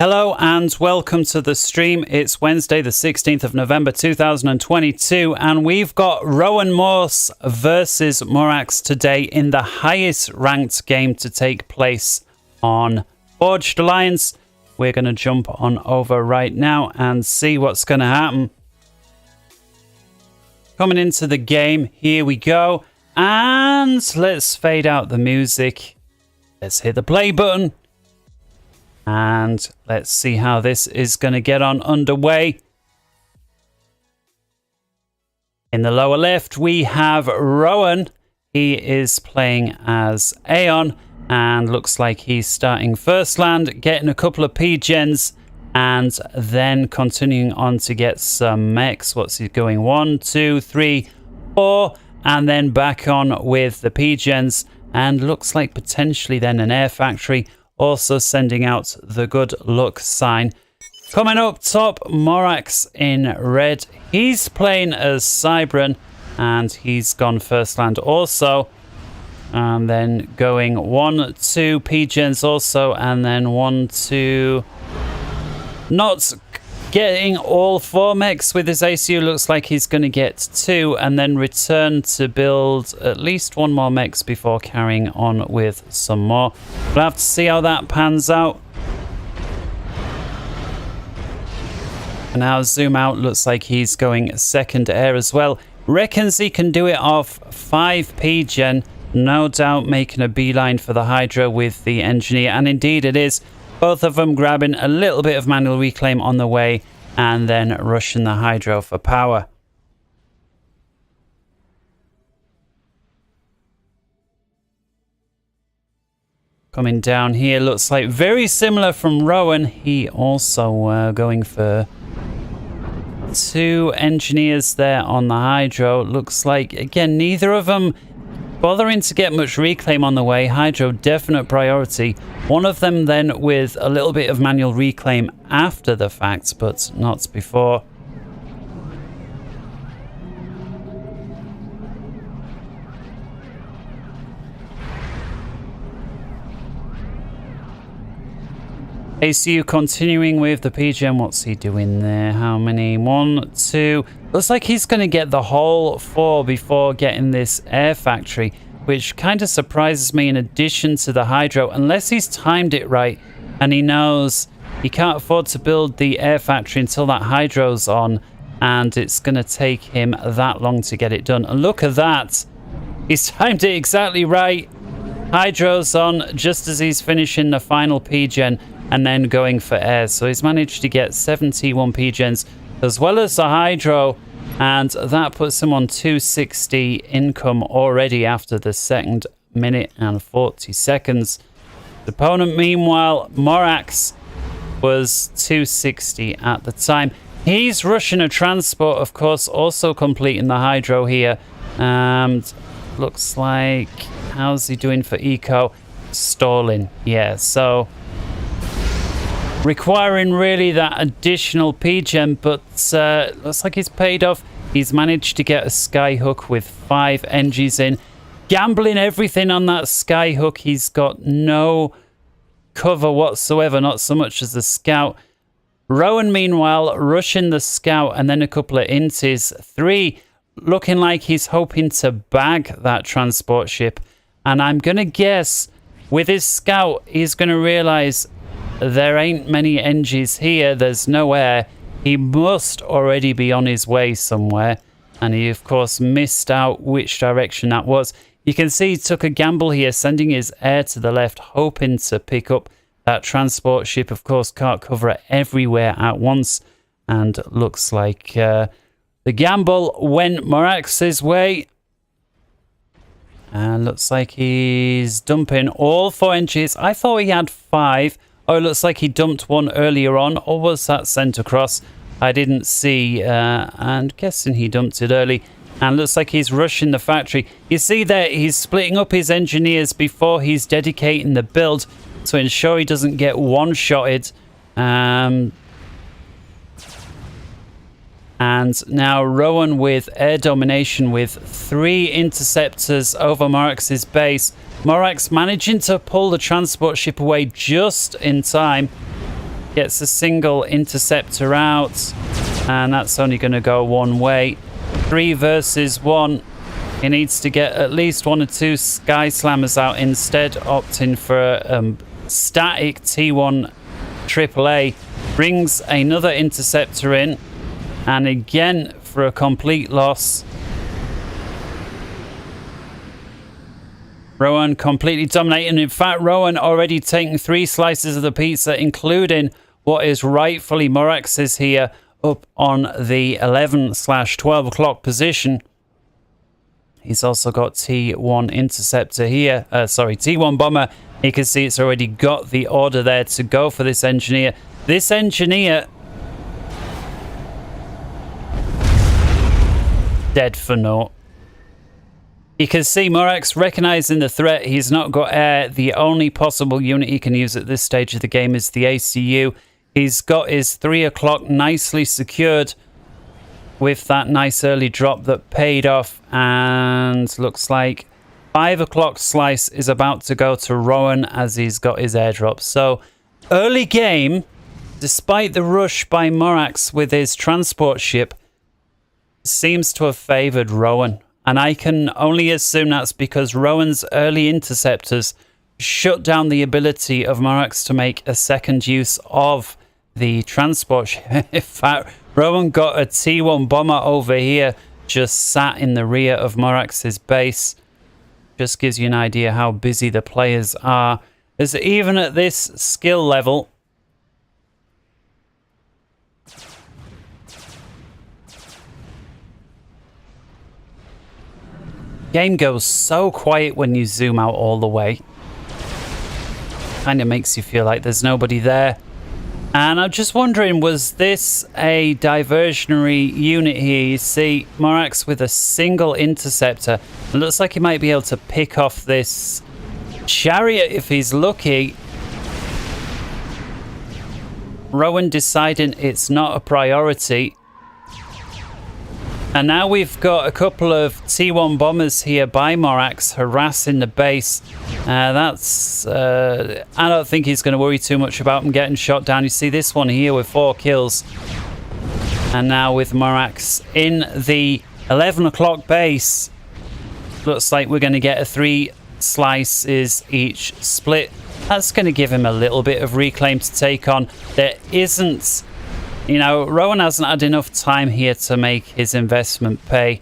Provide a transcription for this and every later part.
Hello and welcome to the stream. It's Wednesday the 16th of November 2022 and we've got RowanMorse versus Morax today in the highest ranked game to take place on Forged Alliance. We're going to jump on over right now and see what's going to happen. Coming into the game, here we go. And let's fade out the music. Let's hit the play button. And let's see how this is going to get on underway. In the lower left, we have Rowan. He is playing as Aeon and looks like he's starting first land, getting a couple of P-gens and then continuing on to get some mechs. What's he going? 1, 2, 3, 4, and then back on with the P-gens and looks like potentially then an air factory. Also sending out the good luck sign. Coming up top, Morax in red. He's playing as Cybran and he's gone first land also. And then going 1, 2 P-gens also. And then 1, 2. Not getting all 4 mechs with his ACU. Looks like he's going to get 2 and then return to build at least 1 more mechs before carrying on with some more. We'll have to see how that pans out. And now zoom out, looks like he's going second air as well. Reckons he can do it off 5 P-gen. No doubt making a beeline for the Hydra with the engineer. And indeed it is. Both of them grabbing a little bit of manual reclaim on the way and then rushing the Hydro for power. Coming down here, looks like very similar from Rowan. He also going for 2 engineers there on the Hydro. Looks like, again, neither of them bothering to get much reclaim on the way. Hydro, definite priority. One of them then with a little bit of manual reclaim after the fact, but not before. ACU continuing with the PGM. What's he doing there? How many? 1, 2. Looks like he's going to get the whole 4 before getting this air factory, which kind of surprises me in addition to the Hydro, unless he's timed it right and he knows he can't afford to build the air factory until that Hydro's on and it's going to take him that long to get it done. And look at that. He's timed it exactly right. Hydro's on just as he's finishing the final P-gen and then going for air. So he's managed to get 71 P-gens as well as the Hydro, and that puts him on 260 income already after the 2nd minute and 40 seconds. The opponent, meanwhile, Morax, was 260 at the time. He's rushing a transport, of course, also completing the Hydro here. And looks like, how's he doing for eco? Stalling, yeah, so requiring really that additional P-gen, but looks like he's paid off. He's managed to get a skyhook with 5 NGs in. Gambling everything on that skyhook. He's got no cover whatsoever, not so much as the scout. Rowan, meanwhile, rushing the scout and then a couple of inties. 3, looking like he's hoping to bag that transport ship. And I'm going to guess with his scout, he's going to realize there ain't many NGs here. There's no air. He must already be on his way somewhere. And he, of course, missed out which direction that was. You can see he took a gamble here, sending his air to the left, hoping to pick up that transport ship. Of course, can't cover it everywhere at once. And looks like the gamble went Morax's way. And looks like he's dumping all 4 NGs. I thought he had 5. Oh, it looks like he dumped 1 earlier on, or was that sent across? I didn't see, and guessing he dumped it early. And looks like he's rushing the factory. You see there, he's splitting up his engineers before he's dedicating the build to ensure he doesn't get one-shotted. And now Rowan with air domination with 3 interceptors over Morax's base. Morax managing to pull the transport ship away just in time. Gets a single interceptor out, and that's only going to go one way. 3 versus 1. He needs to get at least 1 or 2 Sky Slammers out instead, opting for a static T1 AAA. Brings another interceptor in, and again for a complete loss. Rowan completely dominating. In fact, Rowan already taking 3 slices of the pizza, including what is rightfully Morax's here, up on the 11/12 o'clock position. He's also got T1 interceptor here. T1 bomber. You can see it's already got the order there to go for this engineer. This engineer dead for naught. You can see Morax recognizing the threat. He's not got air. The only possible unit he can use at this stage of the game is the ACU. He's got his 3 o'clock nicely secured with that nice early drop that paid off, and looks like 5 o'clock slice is about to go to Rowan as he's got his airdrop. So early game, despite the rush by Morax with his transport ship, seems to have favored Rowan, and I can only assume that's because Rowan's early interceptors shut down the ability of Morax to make a second use of the transport ship. In fact, Rowan got a T1 bomber over here, just sat in the rear of Morax's base. Just gives you an idea how busy the players are. As even at this skill level, game goes so quiet when you zoom out all the way. Kind of makes you feel like there's nobody there. And I'm just wondering, was this a diversionary unit here? You see Morax with a single interceptor. It looks like he might be able to pick off this chariot if he's lucky. Rowan deciding it's not a priority. And now we've got a couple of T1 bombers here by Morax harassing the base. I don't think he's going to worry too much about them getting shot down. You see this one here with 4 kills. And now with Morax in the 11 o'clock base, looks like we're going to get a 3 slices each split. That's going to give him a little bit of reclaim to take on. There isn't... You know, Rowan hasn't had enough time here to make his investment pay.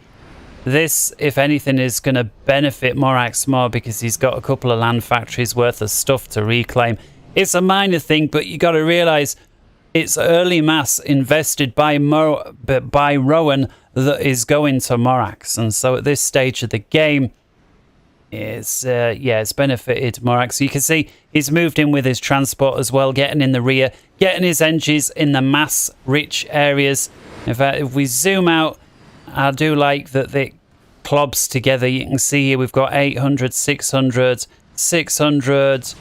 This, if anything, is going to benefit Morax more because he's got a couple of land factories worth of stuff to reclaim. It's a minor thing, but you got to realize it's early mass invested by Rowan that is going to Morax. And so at this stage of the game, it's benefited Morax. So you can see he's moved in with his transport as well, getting in the rear, getting his engines in the mass-rich areas. In fact, if we zoom out, I do like that it clobs together. You can see here we've got 800, 600, 600.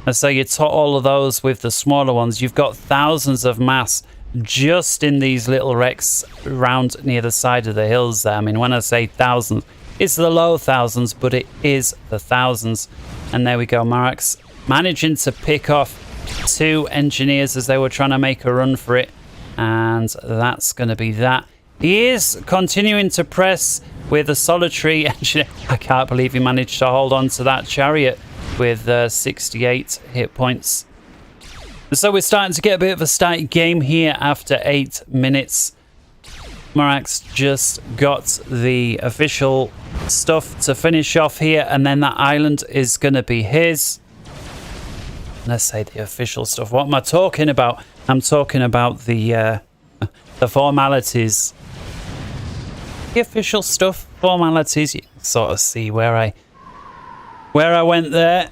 And so you tot all of those with the smaller ones. You've got thousands of mass just in these little wrecks around near the side of the hills there. I mean, when I say thousands, it's the low thousands, but it is the thousands. And there we go, Morax managing to pick off 2 engineers as they were trying to make a run for it. And that's going to be that. He is continuing to press with a solitary engineer. I can't believe he managed to hold on to that chariot with 68 hit points. So we're starting to get a bit of a static game here after 8 minutes. Morax just got the official stuff to finish off here, and then that island is going to be his. Let's say the official stuff. What am I talking about? I'm talking about the formalities. The official stuff, formalities. You can sort of see where I went there.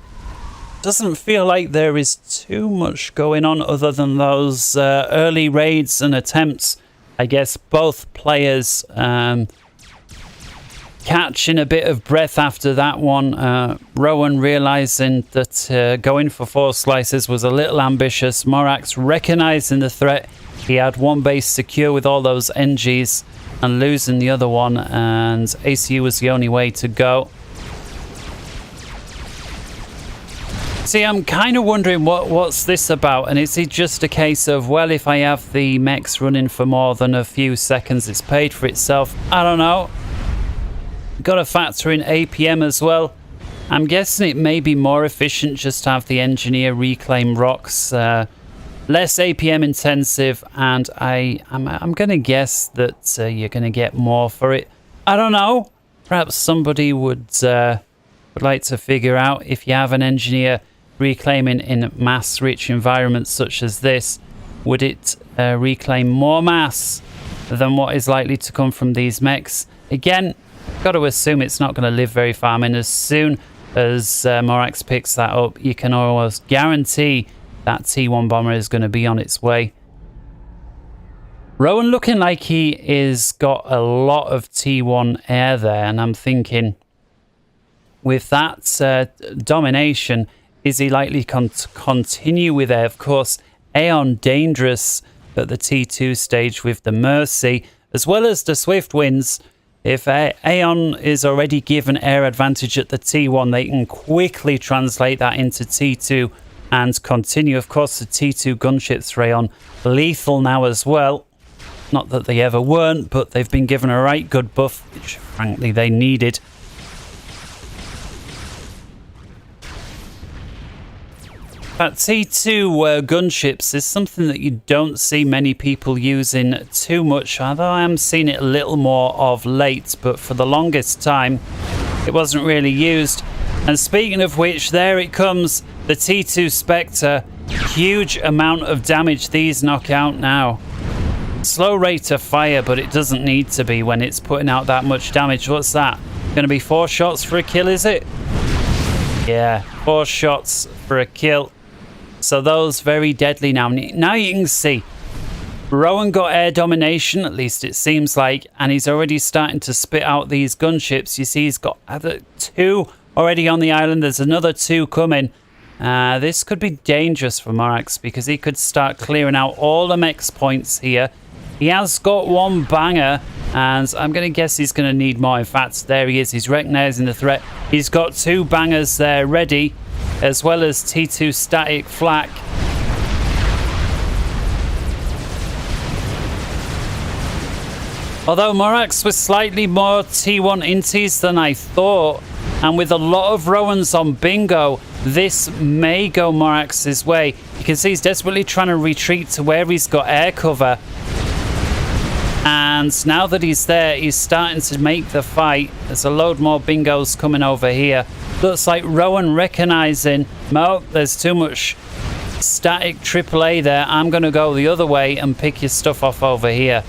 Doesn't feel like there is too much going on other than those early raids and attempts. I guess both players catching a bit of breath after that one. Rowan realizing that going for 4 slices was a little ambitious. Morax recognizing the threat. He had one base secure with all those NGs and losing the other one, and ACU was the only way to go. See, I'm kind of wondering what's this about, and is it just a case of, well, if I have the mechs running for more than a few seconds, it's paid for itself? I don't know. Got to factor in APM as well. I'm guessing it may be more efficient just to have the engineer reclaim rocks, less APM intensive, and I'm going to guess that you're going to get more for it. I don't know. Perhaps somebody would like to figure out, if you have an engineer reclaiming in mass-rich environments such as this, would it reclaim more mass than what is likely to come from these mechs? Again, got to assume it's not going to live very far. I mean, as soon as Morax picks that up, you can almost guarantee that T1 bomber is going to be on its way. Rowan looking like he is got a lot of T1 air there, and I'm thinking, with that domination, is he likely to continue with air? Of course, Aeon dangerous at the T2 stage with the Mercy, as well as the Swift Winds. If Aeon is already given air advantage at the T1, they can quickly translate that into T2 and continue. Of course, the T2 gunships for Aeon lethal now as well. Not that they ever weren't, but they've been given a right good buff, which frankly they needed. That T2 gunships is something that you don't see many people using too much, although I am seeing it a little more of late, but for the longest time it wasn't really used. And speaking of which, there it comes, the T2 Spectre. Huge amount of damage these knock out now. Slow rate of fire, but it doesn't need to be when it's putting out that much damage. What's that? Going to be 4 shots for a kill, is it? Yeah, 4 shots for a kill. So those very deadly now. Now you can see Rowan got air domination, at least it seems like, and he's already starting to spit out these gunships. You see he's got 2 already on the island. There's another 2 coming. This could be dangerous for Morax because he could start clearing out all the mechs points here. He has got 1 banger, and I'm going to guess he's going to need more. In fact, there he is. He's recognizing the threat. He's got 2 bangers there ready, as well as T2 static flak. Although Morax was slightly more T1 inties than I thought, and with a lot of Rowans on bingo, this may go Morax's way. You can see he's desperately trying to retreat to where he's got air cover. And now that he's there, he's starting to make the fight. There's a load more bingos coming over here. Looks like Rowan recognizing, no, there's too much static AAA there. I'm going to go the other way and pick your stuff off over here.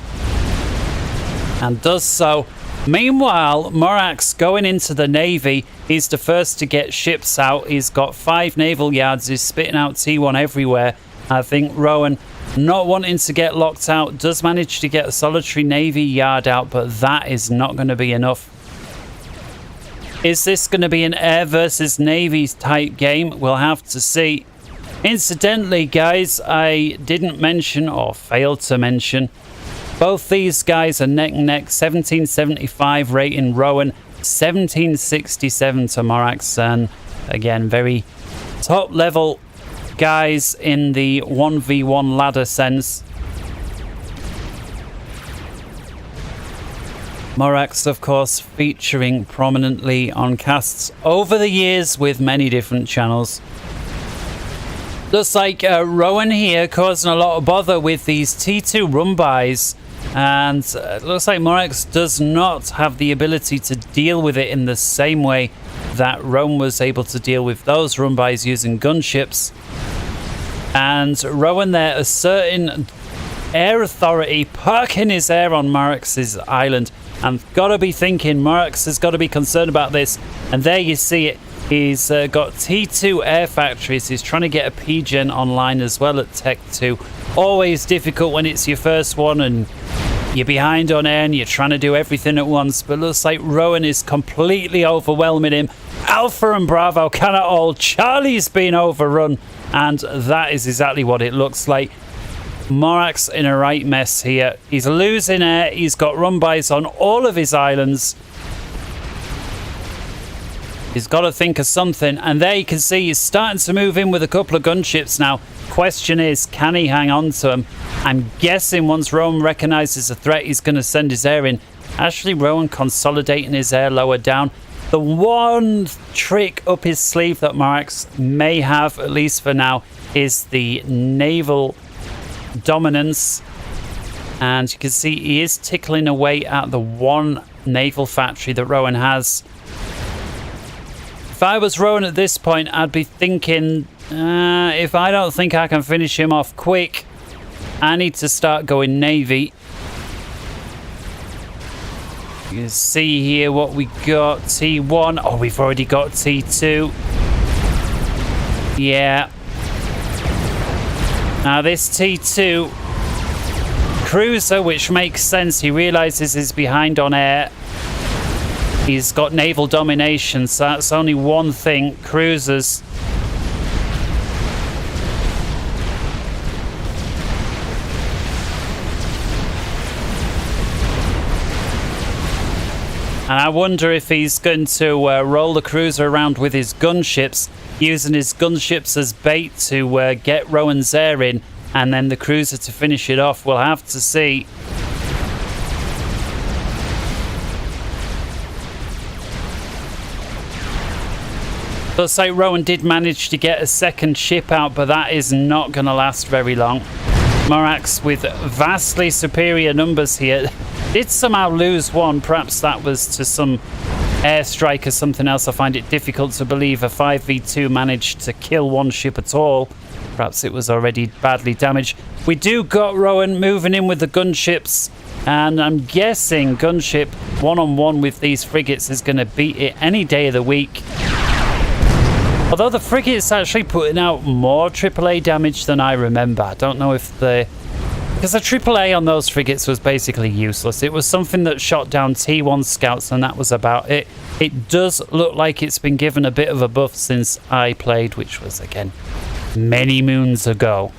And does so. Meanwhile, Morax going into the Navy. He's the first to get ships out. He's got 5 naval yards. He's spitting out T1 everywhere. I think Rowan, not wanting to get locked out, does manage to get a solitary Navy yard out, but that is not going to be enough. Is this going to be an air versus Navy type game? We'll have to see. Incidentally, guys, I didn't mention, or failed to mention, both these guys are neck and neck. 1775 rating Rowan, 1767 to Morax, and again, very top level guys in the 1v1 ladder sense. Morax, of course, featuring prominently on casts over the years with many different channels. Looks like Rowan here causing a lot of bother with these T2 run-bys, and it looks like Morax does not have the ability to deal with it in the same way that Rowan was able to deal with those run-bys using gunships. And Rowan there asserting air authority, parking his air on Morax's island. And gotta be thinking Morax has got to be concerned about this. And there you see it. He's got T2 air factories. He's trying to get a PGen online as well at Tech 2. Always difficult when it's your first one and you're behind on air and you're trying to do everything at once. But looks like Rowan is completely overwhelming him. Alpha and Bravo cannot hold. Charlie's been overrun. And that is exactly what it looks like. Morax in a right mess here. He's losing air. He's got run-bys on all of his islands. He's got to think of something. And there you can see he's starting to move in with a couple of gunships now. Question is, can he hang on to them? I'm guessing once Rowan recognises a threat, he's going to send his air in. Actually, Rowan consolidating his air lower down. The one trick up his sleeve that Morax may have, at least for now, is the naval dominance. And you can see he is tickling away at the one naval factory that Rowan has. If I was Rowan at this point, I'd be thinking, if I don't think I can finish him off quick, I need to start going Navy. You can see here what we got. T1. Oh, we've already got T2. Yeah. Now this T2 cruiser, which makes sense. He realizes he's behind on air. He's got naval domination, so that's only one thing. Cruisers. And I wonder if he's going to roll the cruiser around with his gunships, using his gunships as bait to get Rowan's air in, and then the cruiser to finish it off. We'll have to see. Looks like Rowan did manage to get a second ship out, but that is not going to last very long. Morax with vastly superior numbers here did somehow lose one. Perhaps that was to some airstrike or something else. I find it difficult to believe a 5v2 managed to kill one ship at all. Perhaps it was already badly damaged. We do got Rowan moving in with the gunships, and I'm guessing gunship one-on-one with these frigates is going to beat it any day of the week. Although the frigate's actually putting out more AAA damage than I remember. I don't know if because the AAA on those frigates was basically useless. It was something that shot down T1 scouts, and that was about it. It does look like it's been given a bit of a buff since I played, which was, again, many moons ago.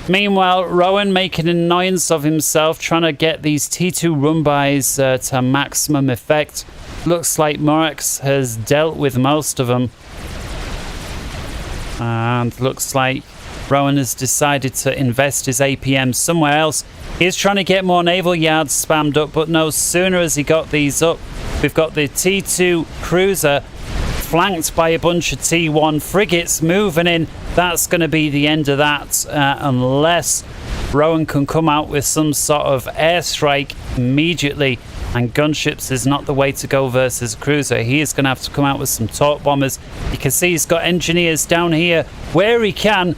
Meanwhile, Rowan making an annoyance of himself, trying to get these T2 run-bys to maximum effect. Looks like Morax has dealt with most of them. And looks like Rowan has decided to invest his APM somewhere else. He's trying to get more naval yards spammed up, but no sooner has he got these up, we've got the T2 cruiser flanked by a bunch of T1 frigates moving in. That's going to be the end of that, unless Rowan can come out with some sort of airstrike immediately. And gunships is not the way to go versus a cruiser. He is going to have to come out with some torp bombers. You can see he's got engineers down here where he can,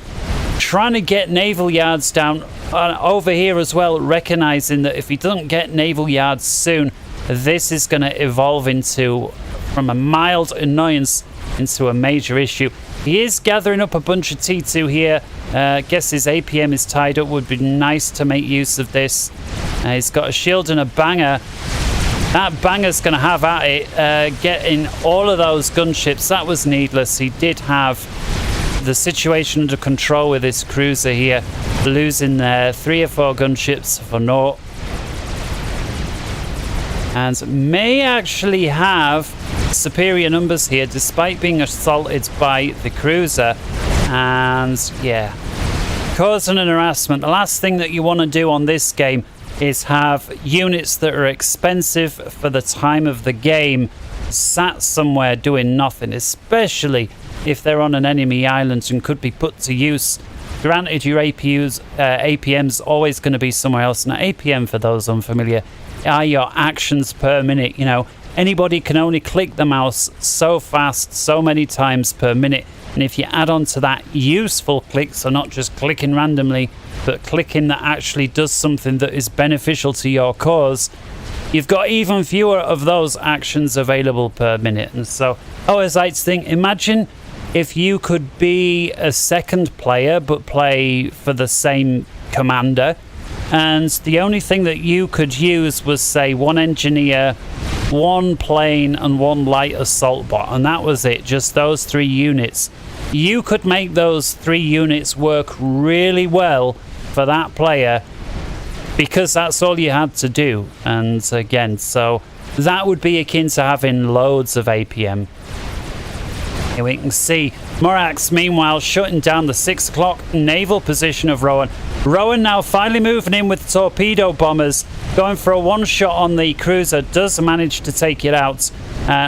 trying to get naval yards down over here as well, recognizing that if he doesn't get naval yards soon, this is going to evolve into, from a mild annoyance into a major issue. He is gathering up a bunch of T2 here. Guess his APM is tied up. Would be nice to make use of this. He's got a shield and a banger. That banger's going to have at it, getting all of those gunships. That was needless. He did have the situation under control with this cruiser here, losing 3 or 4 gunships for naught. And may actually have superior numbers here, despite being assaulted by the cruiser. And yeah, causing an harassment. The last thing that you want to do on this game is have units that are expensive for the time of the game sat somewhere doing nothing, especially if they're on an enemy island and could be put to use. Granted, your APM's always going to be somewhere else. Now, APM, for those unfamiliar, are your actions per minute. You know, anybody can only click the mouse so fast, so many times per minute. And if you add on to that useful click, so not just clicking randomly, but clicking that actually does something that is beneficial to your cause, you've got even fewer of those actions available per minute. And so, always like to think, imagine if you could be a second player but play for the same commander, and the only thing that you could use was, say, 1 engineer, 1 plane and 1 light assault bot, and that was it, just those 3 units. You could make those 3 units work really well for that player because that's all you had to do. And again, so that would be akin to having loads of APM. Here we can see Morax, meanwhile, shutting down the 6 o'clock naval position of Rowan. Rowan now finally moving in with torpedo bombers, going for a one-shot on the cruiser, does manage to take it out.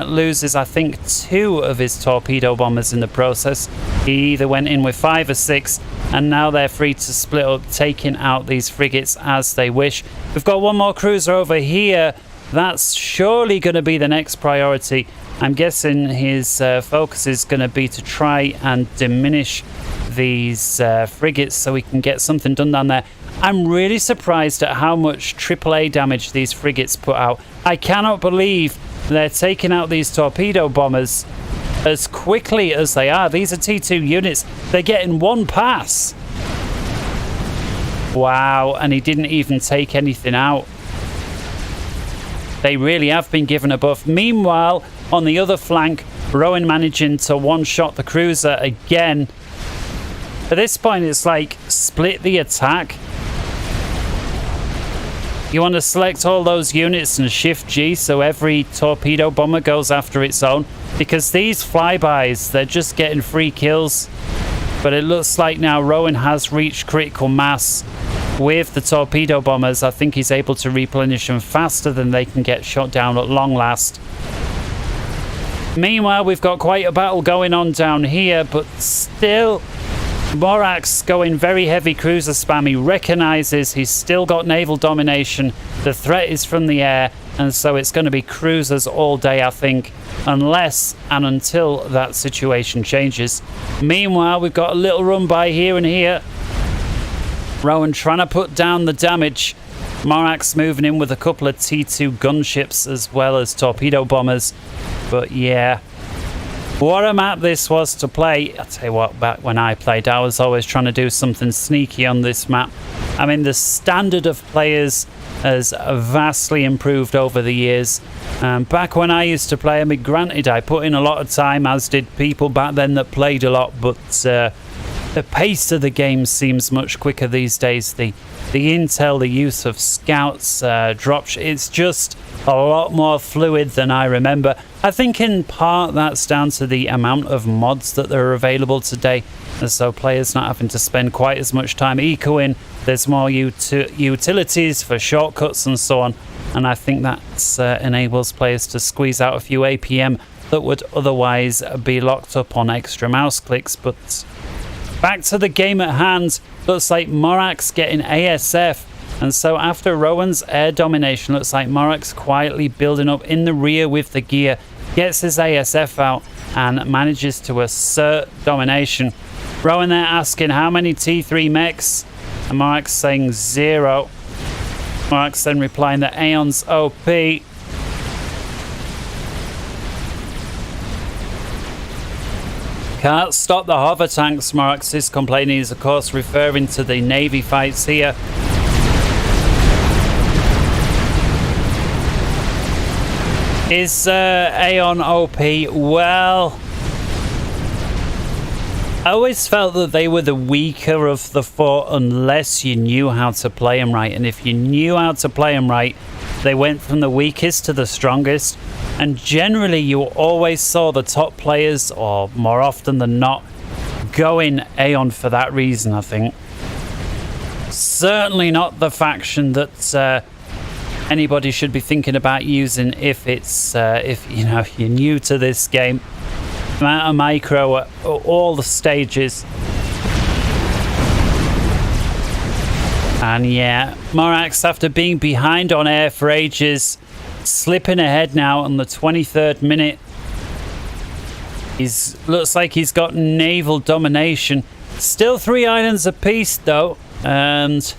Loses, I think, 2 of his torpedo bombers in the process. He either went in with 5 or 6, and now they're free to split up, taking out these frigates as they wish. We've got one more cruiser over here. That's surely going to be the next priority. I'm guessing his focus is going to be to try and diminish these frigates so we can get something done down there. I'm really surprised at how much AAA damage these frigates put out. I cannot believe they're taking out these torpedo bombers as quickly as they are. These are T2 units. They're getting 1 pass. Wow, and he didn't even take anything out. They really have been given a buff. Meanwhile, on the other flank, Rowan managing to one-shot the cruiser again. At this point, it's like split the attack. You want to select all those units and shift G so every torpedo bomber goes after its own, because these flybys, they're just getting free kills. But it looks like now Rowan has reached critical mass with the torpedo bombers. I think he's able to replenish them faster than they can get shot down at long last. Meanwhile, we've got quite a battle going on down here, but still Morax going very heavy cruiser spam. He recognises he's still got naval domination. The threat is from the air, and so it's going to be cruisers all day, I think, unless and until that situation changes. Meanwhile, we've got a little run by here and here. Rowan trying to put down the damage. Morax moving in with a couple of T2 gunships as well as torpedo bombers. But yeah, what a map this was to play. I'll tell you what, back when I played, I was always trying to do something sneaky on this map. I mean, the standard of players has vastly improved over the years. Back when I used to play, I mean, granted, I put in a lot of time, as did people back then that played a lot, but the pace of the game seems much quicker these days. The intel, the use of scouts, drops, it's just a lot more fluid than I remember. I think in part that's down to the amount of mods that are available today, and so players not having to spend quite as much time ecoing. There's more utilities for shortcuts and so on, and I think that enables players to squeeze out a few APM that would otherwise be locked up on extra mouse clicks. But back to the game at hand. Looks like Morax getting ASF. And so after Rowan's air domination, looks like Morax quietly building up in the rear with the gear. Gets his ASF out and manages to assert domination. Rowan there asking how many T3 mechs. And Morax saying 0. Morax then replying that Aeon's OP. Can't stop the hover tanks, Morax is complaining. He's of course referring to the Navy fights here. Is Aeon OP? Well, I always felt that they were the weaker of the 4 unless you knew how to play them right. And if you knew how to play them right, they went from the weakest to the strongest. And generally, you always saw the top players, or more often than not, going Aeon for that reason, I think. Certainly not the faction that anybody should be thinking about using if it's if you know you're new to this game. Amount of micro at all the stages. And yeah, Morax, after being behind on air for ages, slipping ahead now on the 23rd minute. Looks like he's got naval domination. Still 3 islands apiece though, and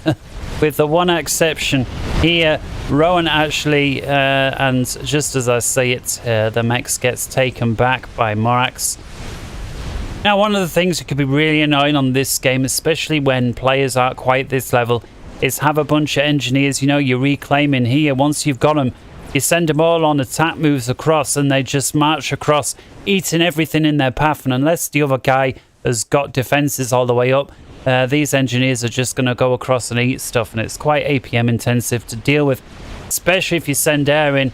with the one exception here, Rowan actually, and just as I say it, the mechs gets taken back by Morax. Now, one of the things that could be really annoying on this game, especially when players aren't quite this level, is have a bunch of engineers, you know, you're reclaiming here. Once you've got them, you send them all on attack moves across, and they just march across, eating everything in their path. And unless the other guy has got defenses all the way up, these engineers are just going to go across and eat stuff, and it's quite APM intensive to deal with, especially if you send air in.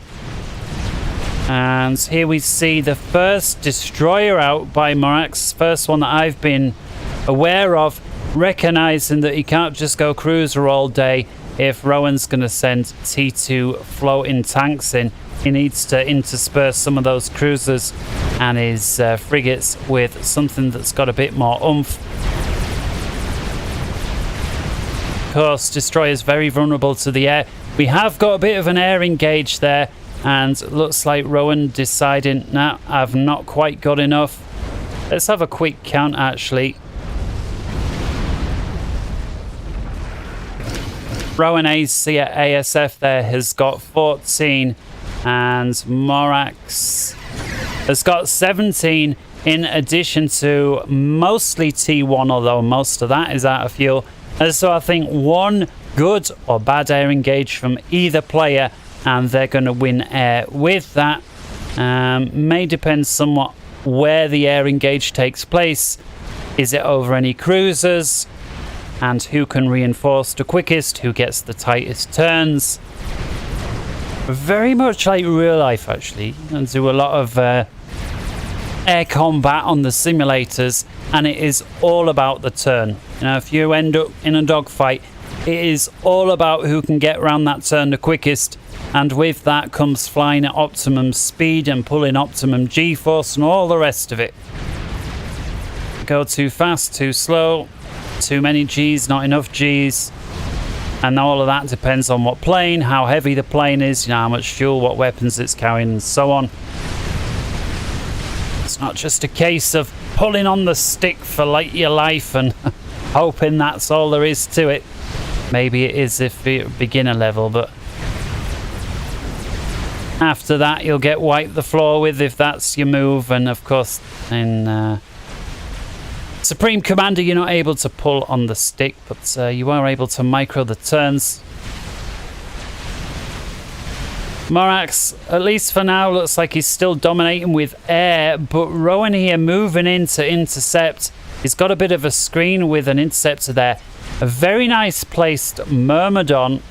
And here we see the first destroyer out by Morax. First one that I've been aware of, recognizing that he can't just go cruiser all day. If Rowan's going to send T2 floating tanks in, he needs to intersperse some of those cruisers and his frigates with something that's got a bit more oomph. Of course, destroyers very vulnerable to the air. We have got a bit of an air engage there, and looks like Rowan deciding, nah, I've not quite got enough. Let's have a quick count actually. Rowan AC at ASF there has got 14, and Morax has got 17, in addition to mostly T1, although most of that is out of fuel. And so I think one good or bad air engage from either player, and they're going to win air with that. May depend somewhat where the air engage takes place. Is it over any cruisers? And who can reinforce the quickest, who gets the tightest turns. Very much like real life actually, and do a lot of air combat on the simulators, and it is all about the turn. You know, if you end up in a dogfight, it is all about who can get around that turn the quickest, and with that comes flying at optimum speed and pulling optimum G-force and all the rest of it. Go too fast, too slow, too many G's, not enough G's, and all of that depends on what plane, how heavy the plane is, you know, how much fuel, what weapons it's carrying, and so on. It's not just a case of pulling on the stick for like your life and hoping that's all there is to it. Maybe it is if you're beginner level, but after that you'll get wiped the floor with if that's your move. And of course in Supreme Commander you're not able to pull on the stick, but you are able to micro the turns. Morax, at least for now, looks like he's still dominating with air, but Rowan here moving in to intercept. He's got a bit of a screen with an interceptor there. A very nice placed Myrmidon.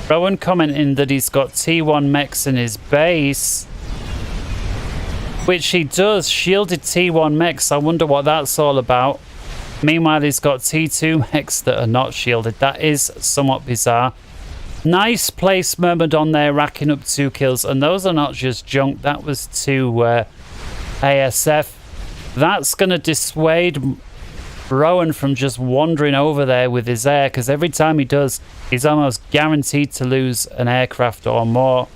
Rowan commenting that he's got T1 mechs in his base, which he does. Shielded T1 mechs. I wonder what that's all about. Meanwhile, he's got T2 mechs that are not shielded. That is somewhat bizarre. Nice place Myrmidon there, racking up 2 kills. And those are not just junk. That was to ASF. That's going to dissuade Rowan from just wandering over there with his air, because every time he does, he's almost guaranteed to lose an aircraft or more.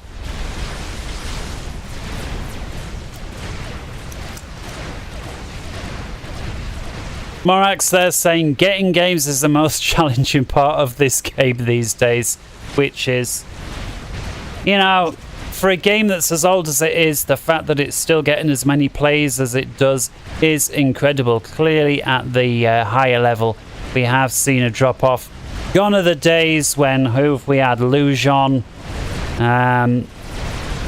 Morax there saying getting games is the most challenging part of this game these days, which is, you know, for a game that's as old as it is, the fact that it's still getting as many plays as it does is incredible. Clearly at the higher level we have seen a drop off. Gone are the days when we had Lujon,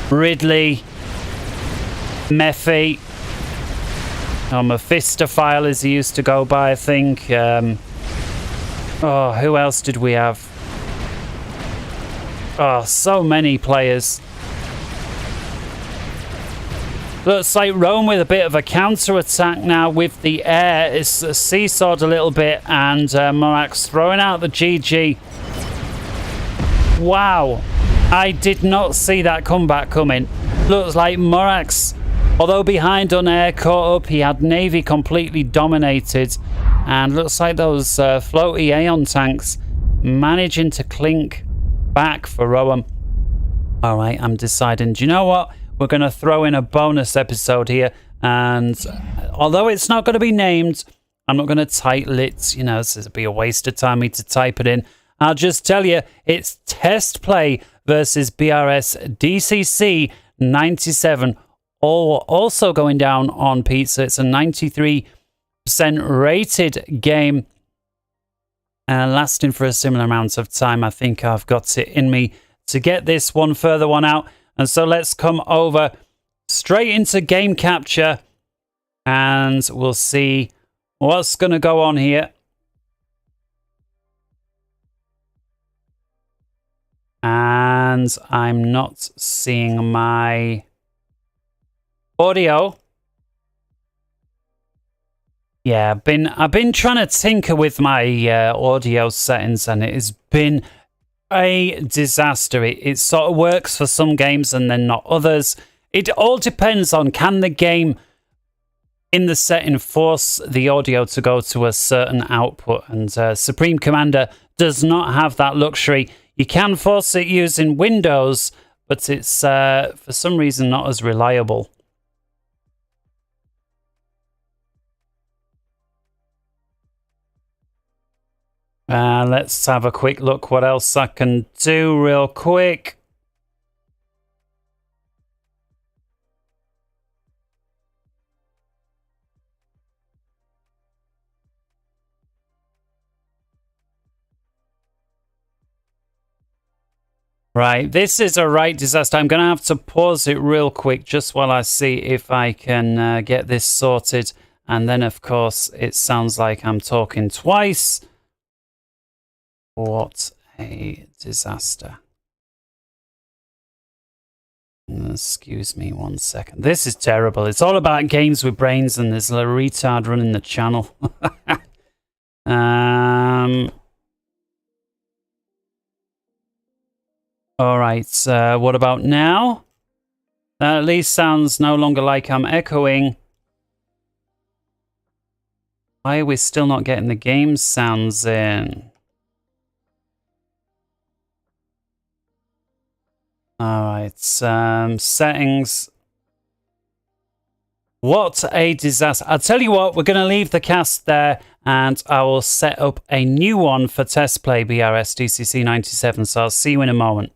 Ridley, Mephi, or Mephistophile as he used to go by, I think. Oh, who else did we have? Oh, so many players. Looks like Rome with a bit of a counter-attack now with the air. It's seesawed a little bit, and Morax throwing out the GG. Wow. I did not see that comeback coming. Looks like Morax, although behind on air, caught up. He had Navy completely dominated. And looks like those floaty Aeon tanks managing to clink back for Rowan. Alright, I'm deciding, do you know what? We're going to throw in a bonus episode here, and although it's not going to be named, I'm not going to title it, you know, so it'd be a waste of time me to type it in. I'll just tell you, it's Test Play versus BRS DCC 97, also going down on pizza. It's a 93% rated game, lasting for a similar amount of time. I think I've got it in me to get this further one out. And so let's come over straight into game capture, and we'll see what's going to go on here. And I'm not seeing my Audio. Yeah, I've been trying to tinker with my audio settings, and it has been a disaster. It sort of works for some games and then not others. It all depends on, can the game in the setting force the audio to go to a certain output, and Supreme Commander does not have that luxury. You can force it using Windows, but it's for some reason not as reliable. Let's have a quick look what else I can do real quick. Right, this is a right disaster. I'm going to have to pause it real quick just while I see if I can get this sorted. And then, of course, it sounds like I'm talking twice. What a disaster. Excuse me 1 second. This is terrible. It's all about games with brains, and there's a retard running the channel. All right, what about now? That at least sounds no longer like I'm echoing. Why are we still not getting the game sounds in? All right, settings. What a disaster. I'll tell you what, we're going to leave the cast there, and I will set up a new one for test play BRS DCC 97, so I'll see you in a moment.